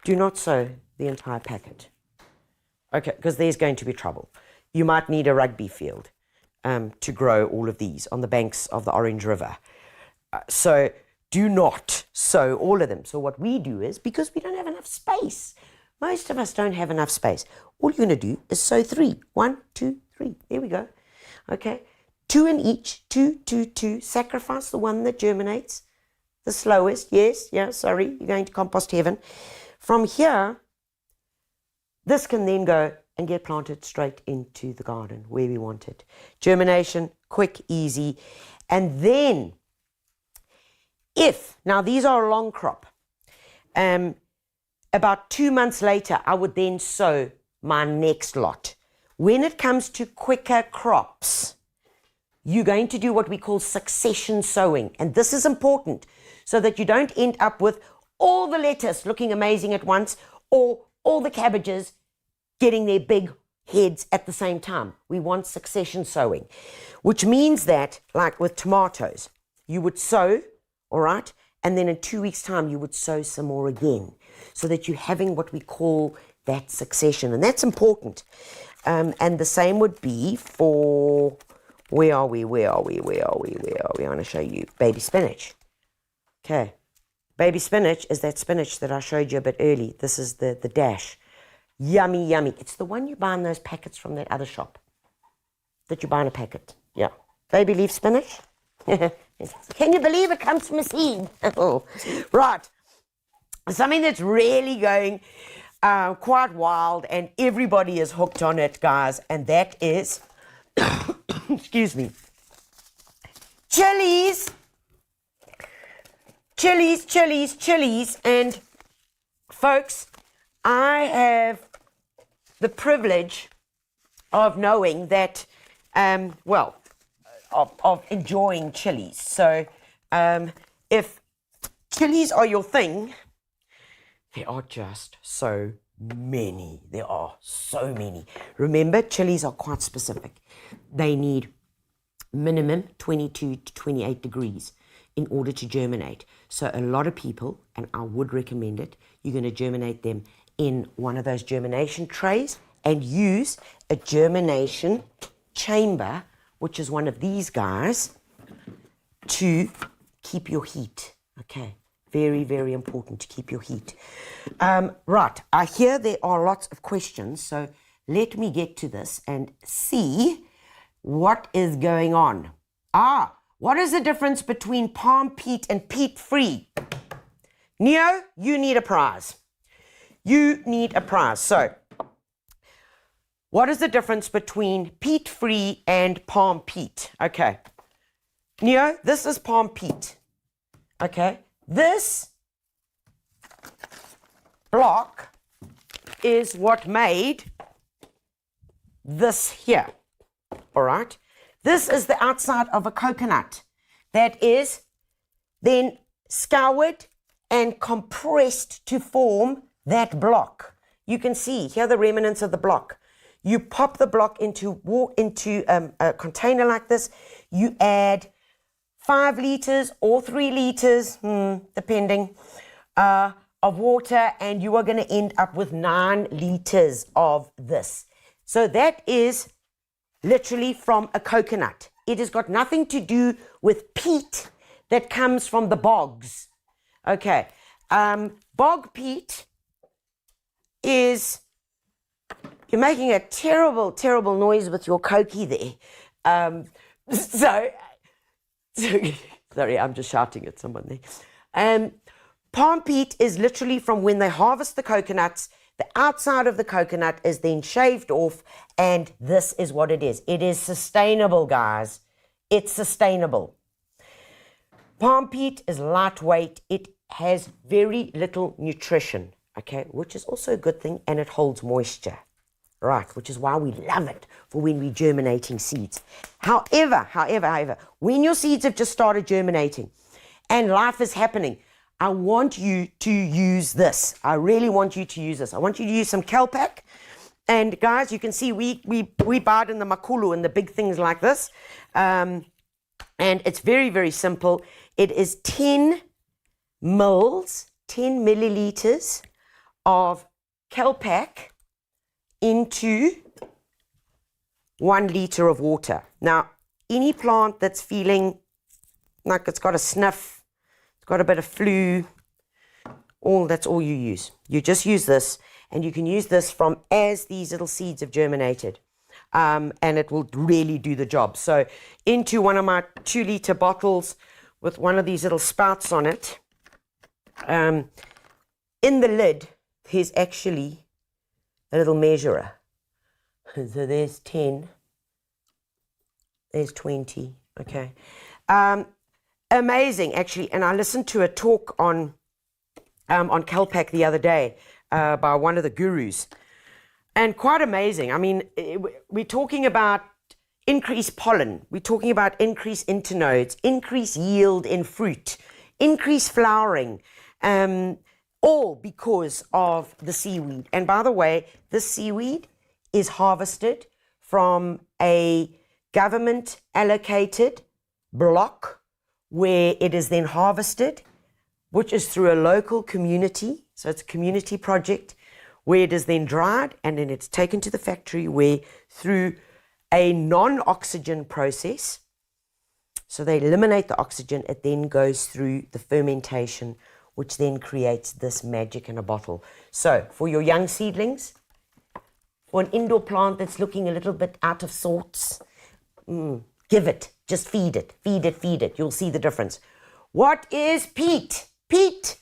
do not sow the entire packet. Okay, because there's going to be trouble. You might need a rugby field to grow all of these on the banks of the Orange River. So do not sow all of them. So what we do is, because we don't have enough space, most of us don't have enough space, all you're going to do is sow 3. 1, 2, 3. There we go. Okay, 2 in each. 2, 2, 2. Sacrifice the one that germinates the slowest. Yes, yeah, sorry, you're going to compost heaven. From here, this can then go and get planted straight into the garden where we want it. Germination, quick, easy. And then, now these are a long crop, about 2 months later, I would then sow my next lot. When it comes to quicker crops, you're going to do what we call succession sowing. And this is important so that you don't end up with all the lettuce looking amazing at once or all the cabbages getting their big heads at the same time. We want succession sowing, which means that, like with tomatoes, you would sow, all right, and then in 2 weeks' time, you would sow some more again, so that you're having what we call that succession. And that's important. And the same would be for, where are we? I want to show you baby spinach. Okay. Baby spinach is that spinach that I showed you a bit early. This is the dash. Yummy, yummy. It's the one you buy in those packets from that other shop that you buy in a packet. Yeah. Baby leaf spinach. Can you believe it comes from a seed? Oh. Right. Something that's really going quite wild, and everybody is hooked on it, guys, and that is, excuse me, chilies. Chilies. And folks, I have the privilege of knowing that, of enjoying chilies. So if chilies are your thing, there are just so many. There are so many. Remember, chilies are quite specific. They need minimum 22 to 28 degrees in order to germinate. So a lot of people, and I would recommend it, you're going to germinate them in one of those germination trays and use a germination chamber, which is one of these guys, to keep your heat. Okay, very, very important to keep your heat. Right, I hear there are lots of questions, so let me get to this and see what is going on. What is the difference between palm peat and peat-free? Neo, you need a prize. You need a prize. So, what is the difference between peat-free and palm peat? Okay. Neo, this is palm peat. Okay. This block is what made this here. All right. This is the outside of a coconut that is then scoured and compressed to form that block. You can see here the remnants of the block. You pop the block into a container like this. You add 5 liters or 3 liters, depending, of water, and you are going to end up with 9 liters of this. So that is literally from a coconut. It has got nothing to do with peat that comes from the bogs. Okay, bog peat is, you're making a terrible, terrible noise with your cokie there. Sorry, I'm just shouting at someone there. Palm peat is literally from when they harvest the coconuts. The outside of the coconut is then shaved off, and this is what it is. It is sustainable, guys. It's sustainable. Palm peat is lightweight. It has very little nutrition, okay, which is also a good thing, and it holds moisture, right, which is why we love it for when we're germinating seeds. However, when your seeds have just started germinating and life is happening, I want you to use this. I really want you to use this. I want you to use some Kelpak. And guys, you can see we buy it in the makulu and the big things like this. And it's very, very simple. It is 10 milliliters of Kelpak into 1 liter of water. Now, any plant that's feeling like it's got a sniff, it's got a bit of flu, that's all you use. You just use this, and you can use this from as these little seeds have germinated. And it will really do the job. So into one of my 2 liter bottles with one of these little spouts on it, in the lid, there's actually a little measurer. So there's 10, there's 20, okay. Amazing, actually, and I listened to a talk on Kelpak the other day by one of the gurus, and quite amazing. I mean, we're talking about increased pollen, we're talking about increased internodes, increased yield in fruit, increased flowering, all because of the seaweed. And by the way, this seaweed is harvested from a government allocated block where it is then harvested, which is through a local community. So it's a community project where it is then dried and then it's taken to the factory where through a non-oxygen process, so they eliminate the oxygen, it then goes through the fermentation, which then creates this magic in a bottle. So for your young seedlings, for an indoor plant that's looking a little bit out of sorts, give it, just feed it, feed it, feed it. You'll see the difference. What is peat? Peat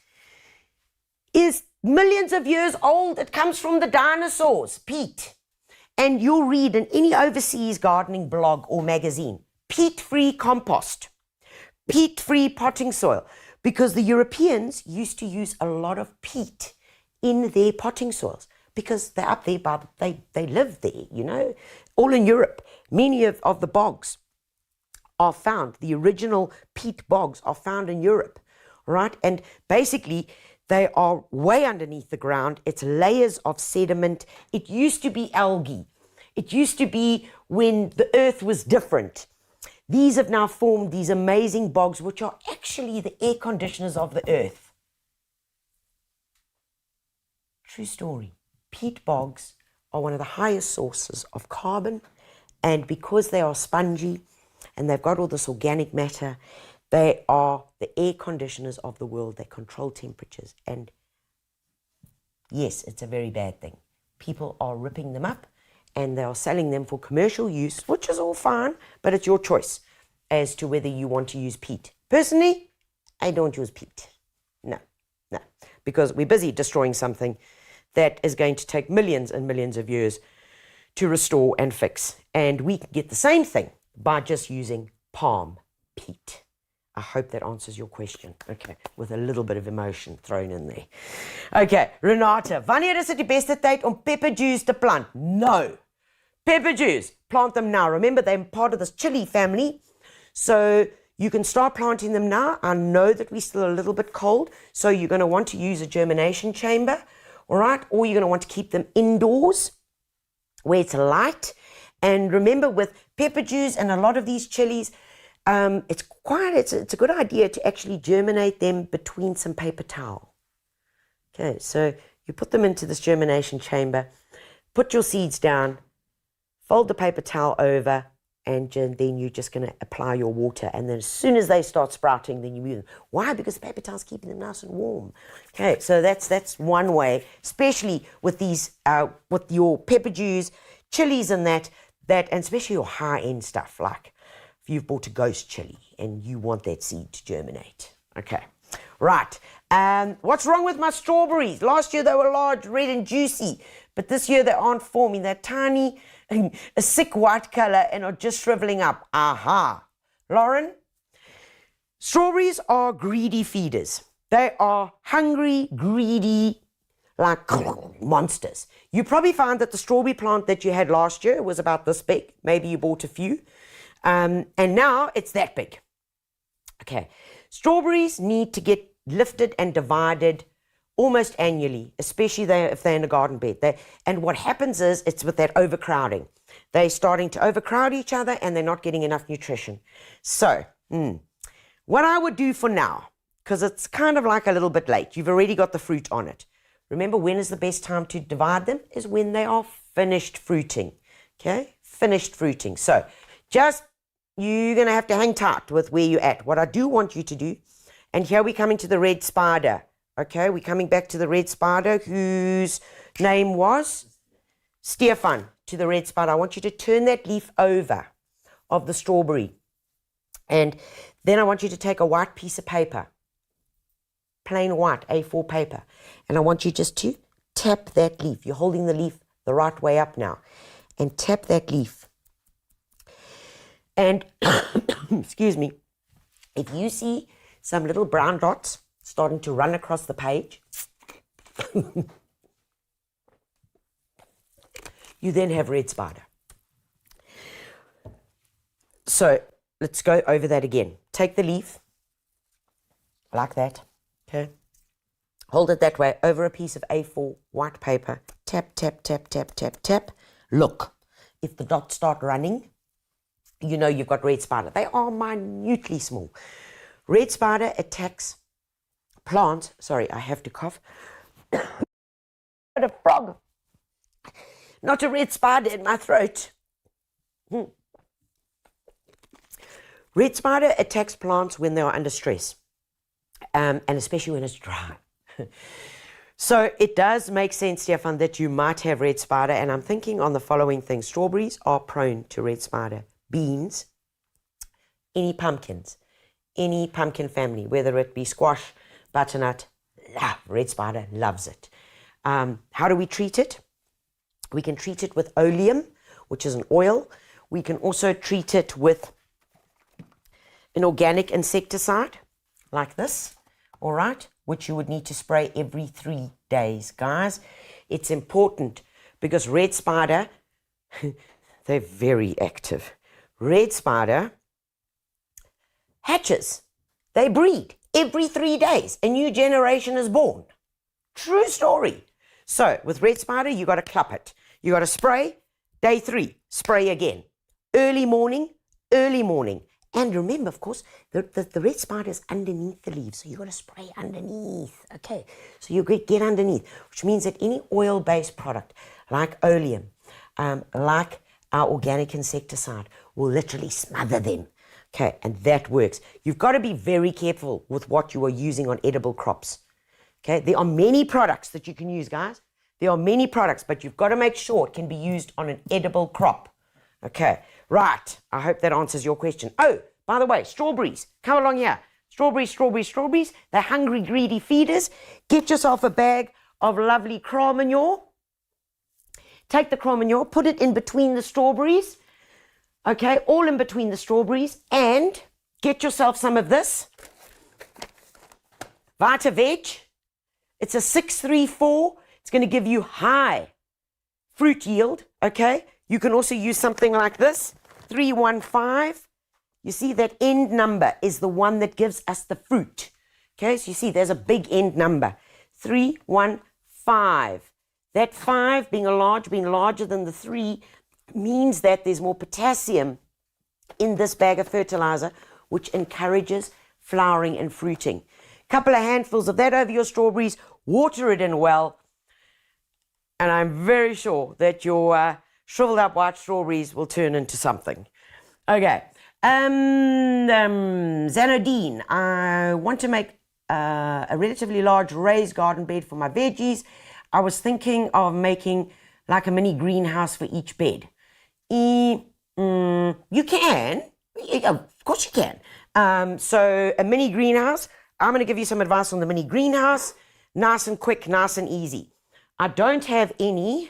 is millions of years old. It comes from the dinosaurs, peat. And you'll read in any overseas gardening blog or magazine, peat-free compost, peat-free potting soil, because the Europeans used to use a lot of peat in their potting soils because they're up there, they live there, you know, all in Europe. Many of the bogs are found, the original peat bogs are found in Europe, right? And basically, they are way underneath the ground. It's layers of sediment. It used to be algae. It used to be when the earth was different. These have now formed these amazing bogs, which are actually the air conditioners of the earth. True story. Peat bogs are one of the highest sources of carbon, and because they are spongy and they've got all this organic matter, they are the air conditioners of the world. They control temperatures, and yes, it's a very bad thing. People are ripping them up and they are selling them for commercial use, which is all fine, but it's your choice as to whether you want to use peat. Personally, I don't use peat. No, because we're busy destroying something that is going to take millions and millions of years to restore and fix. And we can get the same thing by just using palm peat. I hope that answers your question. Okay, with a little bit of emotion thrown in there. Okay, Renata, wanneer is dit die beste tyd om pepperdews te plant? No. Pepperdews, plant them now. Remember, they're part of this chili family, so you can start planting them now. I know that we're still a little bit cold, so you're going to want to use a germination chamber, all right? Or you're going to want to keep them indoors where it's light. And remember, with pepperdews and a lot of these chilies, it's a good idea to actually germinate them between some paper towel. Okay, so you put them into this germination chamber, put your seeds down, fold the paper towel over, and then you're just going to apply your water. And then as soon as they start sprouting, then you move them. Why? Because the paper towel's keeping them nice and warm. Okay, so that's one way, especially with these, with your pepperdews, chilies and that, and especially your high-end stuff, like if you've bought a ghost chili and you want that seed to germinate. Okay, right. What's wrong with my strawberries? Last year they were large, red and juicy, but this year they aren't forming. They're tiny, a sick white color, and are just shriveling up. Aha. Lauren, strawberries are greedy feeders. They are hungry, greedy, like monsters. You probably found that the strawberry plant that you had last year was about this big. Maybe you bought a few. And now it's that big. Okay. Strawberries need to get lifted and divided almost annually, especially if they're in a garden bed. And what happens is, it's with that overcrowding. They're starting to overcrowd each other and they're not getting enough nutrition. So, what I would do for now, because it's kind of like a little bit late, you've already got the fruit on it. Remember, when is the best time to divide them? Is when they are finished fruiting. Okay, finished fruiting. So, you're going to have to hang tight with where you're at. What I do want you to do, and here we're coming to the red spider. Okay, we're coming back to the red spider whose name was Stefan, to the red spider. I want you to turn that leaf over of the strawberry. And then I want you to take a white piece of paper, plain white A4 paper. And I want you just to tap that leaf. You're holding the leaf the right way up now. And tap that leaf. And, excuse me, if you see some little brown dots starting to run across the page, you then have red spider. So let's go over that again. Take the leaf, like that, okay? Hold it that way over a piece of A4 white paper. Tap, tap, tap, tap, tap, tap. Look, if the dots start running, you know you've got red spider. They are minutely small. Red spider attacks plants. Sorry, I have to cough. But a frog. Not a red spider in my throat. Red spider attacks plants when they are under stress, and especially when it's dry. So it does make sense, Stefan, that you might have red spider, and I'm thinking on the following things. Strawberries are prone to red spider. Beans, any pumpkins, any pumpkin family, whether it be squash, butternut, red spider loves it. How do we treat it? We can treat it with oleum, which is an oil. We can also treat it with an organic insecticide, like this, all right, which you would need to spray every 3 days. Guys, it's important because red spider, they're very active. Red spider hatches. They breed every 3 days. A new generation is born. True story. So with red spider, you got to club it. You got to spray. Day 3, spray again. Early morning. And remember, of course, the red spider is underneath the leaves. So you got to spray underneath. Okay. So you get underneath, which means that any oil-based product like oleum, like our organic insecticide, will literally smother them. Okay, and that works. You've got to be very careful with what you are using on edible crops. Okay, there are many products that you can use, guys. There are many products, but you've got to make sure it can be used on an edible crop. Okay, right. I hope that answers your question. Oh, by the way, strawberries. Come along here. Strawberries. They're hungry, greedy feeders. Get yourself a bag of lovely craw manure. Take the craw manure, put it in between the strawberries. Okay, all in between the strawberries, and get yourself some of this. Vita Veg. It's a 634. It's going to give you high fruit yield, okay? You can also use something like this, 315. You see that end number is the one that gives us the fruit. Okay, so you see there's a big end number, 315. That 5 being larger than the 3 means that there's more potassium in this bag of fertilizer, which encourages flowering and fruiting. Couple of handfuls of that over your strawberries, water it in well, and I'm very sure that your shriveled up white strawberries will turn into something. Okay, Zanodine, I want to make a relatively large raised garden bed for my veggies. I was thinking of making like a mini greenhouse for each bed. You can, of course you can. So a mini greenhouse, I'm going to give you some advice on the mini greenhouse. Nice and quick, nice and easy. I don't have any.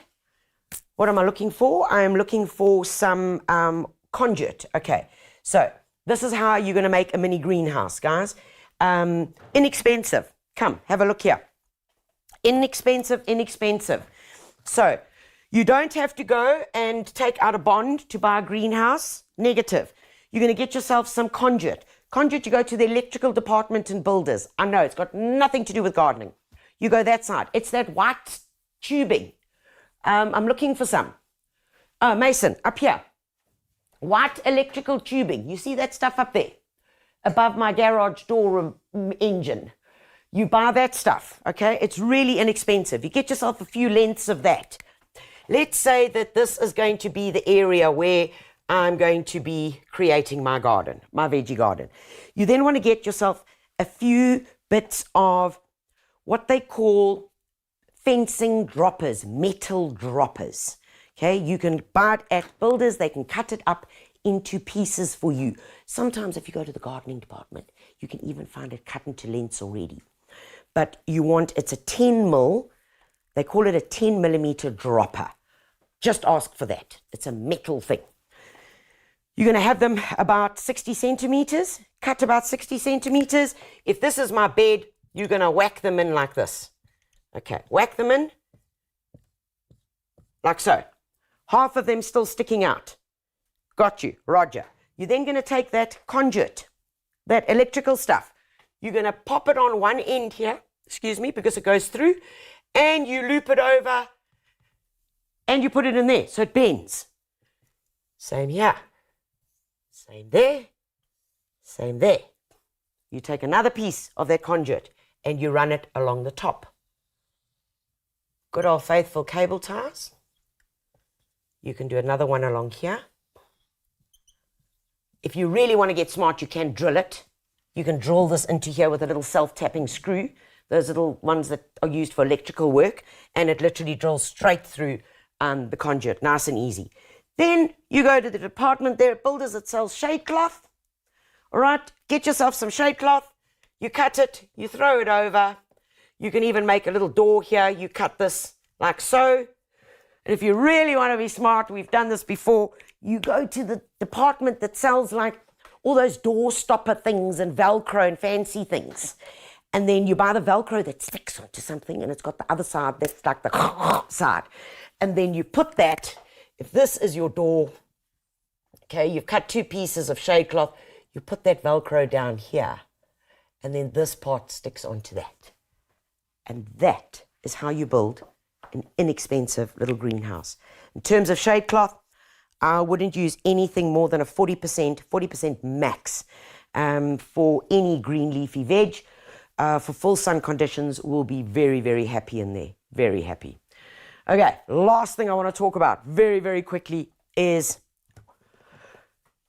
What am I looking for? I am looking for some conduit. Okay, so this is how you're going to make a mini greenhouse, guys. Inexpensive. Come, have a look here. Inexpensive. So you don't have to go and take out a bond to buy a greenhouse. Negative. You're going to get yourself some conduit. Conduit, you go to the electrical department and builders. I know, it's got nothing to do with gardening. You go that side. It's that white tubing. I'm looking for some. Oh, Mason, up here. White electrical tubing. You see that stuff up there? Above my garage door engine. You buy that stuff, okay? It's really inexpensive. You get yourself a few lengths of that. Let's say that this is going to be the area where I'm going to be creating my garden, my veggie garden. You then want to get yourself a few bits of what they call fencing droppers, metal droppers. Okay, you can buy it at builders. They can cut it up into pieces for you. Sometimes if you go to the gardening department, you can even find it cut into lengths already. But it's a 10 mil, they call it a 10 millimeter dropper. Just ask for that. It's a metal thing. You're going to have them about 60 centimeters, cut about 60 centimeters. If this is my bed, you're going to whack them in like this. Okay, whack them in like so. Half of them still sticking out. Got you, Roger. You're then going to take that conduit, that electrical stuff. You're going to pop it on one end here, excuse me, because it goes through, and you loop it over, and you put it in there, so it bends. Same here. Same there. Same there. You take another piece of that conduit, and you run it along the top. Good old faithful cable ties. You can do another one along here. If you really want to get smart, you can drill it. You can drill this into here with a little self-tapping screw, those little ones that are used for electrical work, and it literally drills straight through the conduit, nice and easy. Then you go to the department there at Builders that sells shade cloth. All right, get yourself some shade cloth. You cut it, you throw it over. You can even make a little door here. You cut this like so. And if you really want to be smart, we've done this before, you go to the department that sells like all those door stopper things and Velcro and fancy things. And then you buy the Velcro that sticks onto something and it's got the other side that's like the side. And then you put that, if this is your door, okay, you've cut two pieces of shade cloth, you put that Velcro down here, and then this part sticks onto that. And that is how you build an inexpensive little greenhouse. In terms of shade cloth, I wouldn't use anything more than a 40% max for any green leafy veg. For full sun conditions, we'll be very, very happy in there. Very happy. Okay, last thing I want to talk about very, very quickly is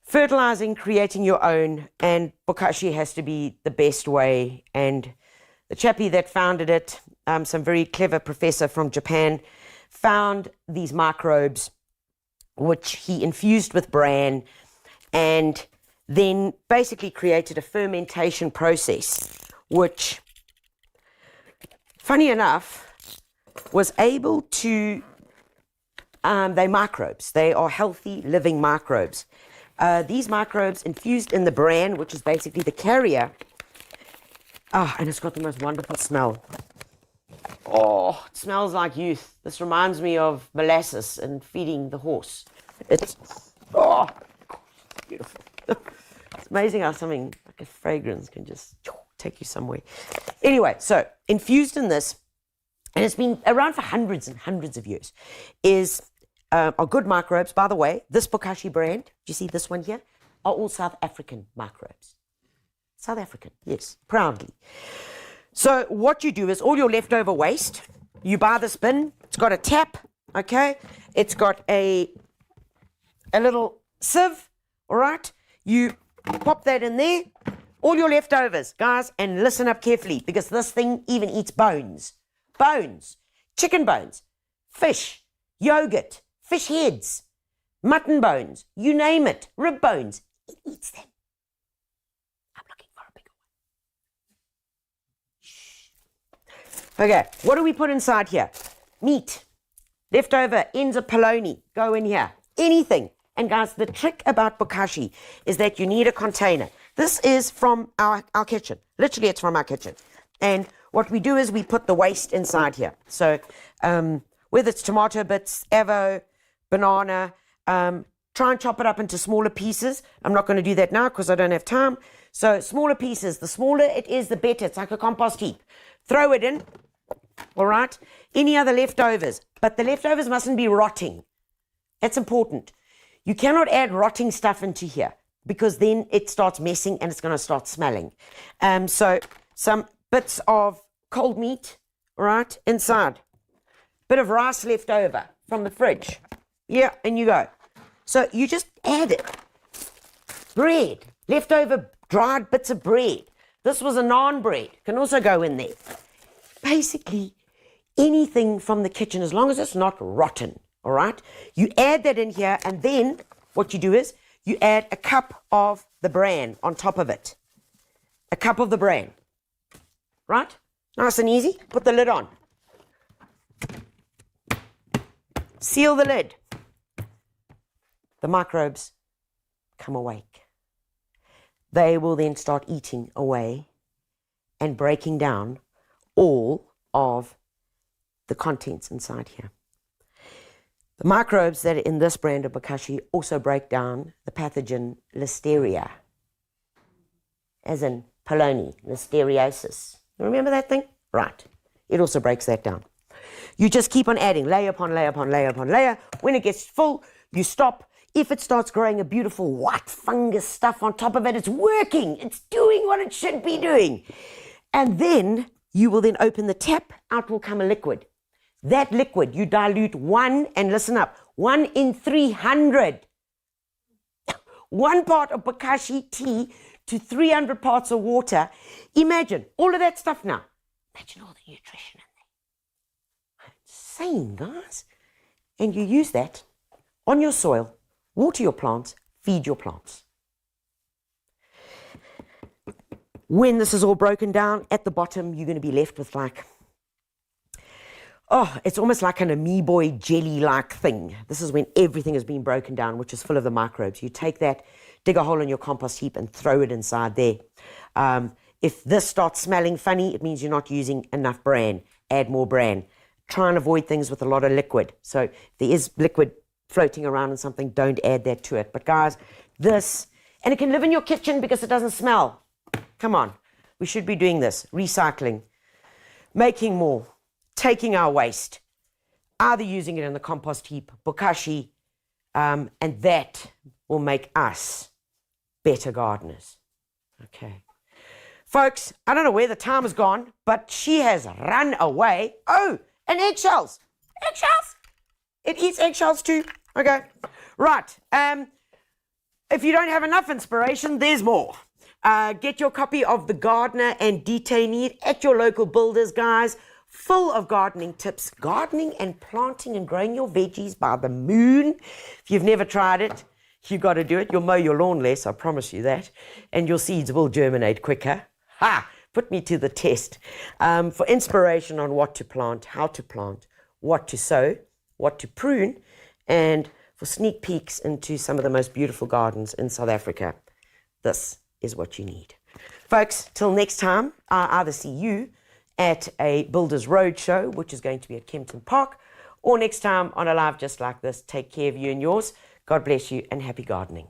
fertilizing, creating your own, and bokashi has to be the best way. And the chappie that founded it, some very clever professor from Japan, found these microbes which he infused with bran and then basically created a fermentation process which, funny enough, was able to, they're microbes. They are healthy, living microbes. These microbes infused in the bran, which is basically the carrier, and it's got the most wonderful smell. Oh, it smells like youth. This reminds me of molasses and feeding the horse. It's beautiful. It's amazing how something like a fragrance can just take you somewhere. Anyway, so infused in this, and it's been around for hundreds and hundreds of years, are good microbes. By the way, this bokashi brand, do you see this one here, are all South African microbes. South African, yes, proudly. So what you do is all your leftover waste, you buy this bin, it's got a tap, okay? It's got a little sieve, all right? You pop that in there, all your leftovers, guys, and listen up carefully because this thing even eats bones. Bones, chicken bones, fish, yogurt, fish heads, mutton bones, you name it, rib bones, it eats them. I'm looking for a bigger one. Okay, what do we put inside here? Meat, leftover ends of polony, go in here, anything. And guys, the trick about bokashi is that you need a container. This is from our kitchen. Literally, it's from our kitchen. And what we do is we put the waste inside here. So whether it's tomato bits, avo, banana, try and chop it up into smaller pieces. I'm not going to do that now because I don't have time. So smaller pieces, the smaller it is, the better. It's like a compost heap. Throw it in, all right? Any other leftovers, but the leftovers mustn't be rotting. That's important. You cannot add rotting stuff into here because then it starts messing and it's going to start smelling. So some bits of cold meat, all right, inside. Bit of rice left over from the fridge. Yeah, and you go. So you just add it. Bread, leftover dried bits of bread. This was a naan bread, can also go in there. Basically, anything from the kitchen, as long as it's not rotten, all right? You add that in here, and then what you do is you add a cup of the bran on top of it. A cup of the bran, right? Nice and easy. Put the lid on. Seal the lid. The microbes come awake. They will then start eating away and breaking down all of the contents inside here. The microbes that are in this brand of bokashi also break down the pathogen Listeria, as in polony, listeriosis. Remember that thing? Right. It also breaks that down. You just keep on adding layer upon layer upon layer upon layer. When it gets full, you stop. If it starts growing a beautiful white fungus stuff on top of it, it's working. It's doing what it should be doing. And then you will then open the tap, out will come a liquid. That liquid, you dilute and listen up, 1 in 300. 1 part of bokashi tea to 300 parts of water. Imagine all of that stuff now. Imagine all the nutrition in there. Insane, guys. And you use that on your soil. Water your plants, feed your plants. When this is all broken down, at the bottom, you're going to be left with it's almost like an amoeboid jelly-like thing. This is when everything has been broken down, which is full of the microbes. You take that, dig a hole in your compost heap and throw it inside there. If this starts smelling funny, it means you're not using enough bran. Add more bran. Try and avoid things with a lot of liquid. So if there is liquid floating around in something, don't add that to it. But guys, and it can live in your kitchen because it doesn't smell. Come on, we should be doing this. Recycling, making more, taking our waste, either using it in the compost heap, bokashi, and that will make us better gardeners. Okay. Folks, I don't know where the time has gone, but she has run away. Oh, and eggshells. Eggshells. It eats eggshells too. Okay. Right. If you don't have enough inspiration, there's more. Get your copy of The Gardener and Detainee at your local builders, guys. Full of gardening tips. Gardening and planting and growing your veggies by the moon. If you've never tried it, you've got to do it. You'll mow your lawn less, I promise you that. And your seeds will germinate quicker. Ha! Put me to the test. For inspiration on what to plant, how to plant, what to sow, what to prune, and for sneak peeks into some of the most beautiful gardens in South Africa. This is what you need. Folks, till next time, I'll either see you at a Builders Roadshow, which is going to be at Kempton Park, or next time on a live just like this. Take care of you and yours. God bless you and happy gardening.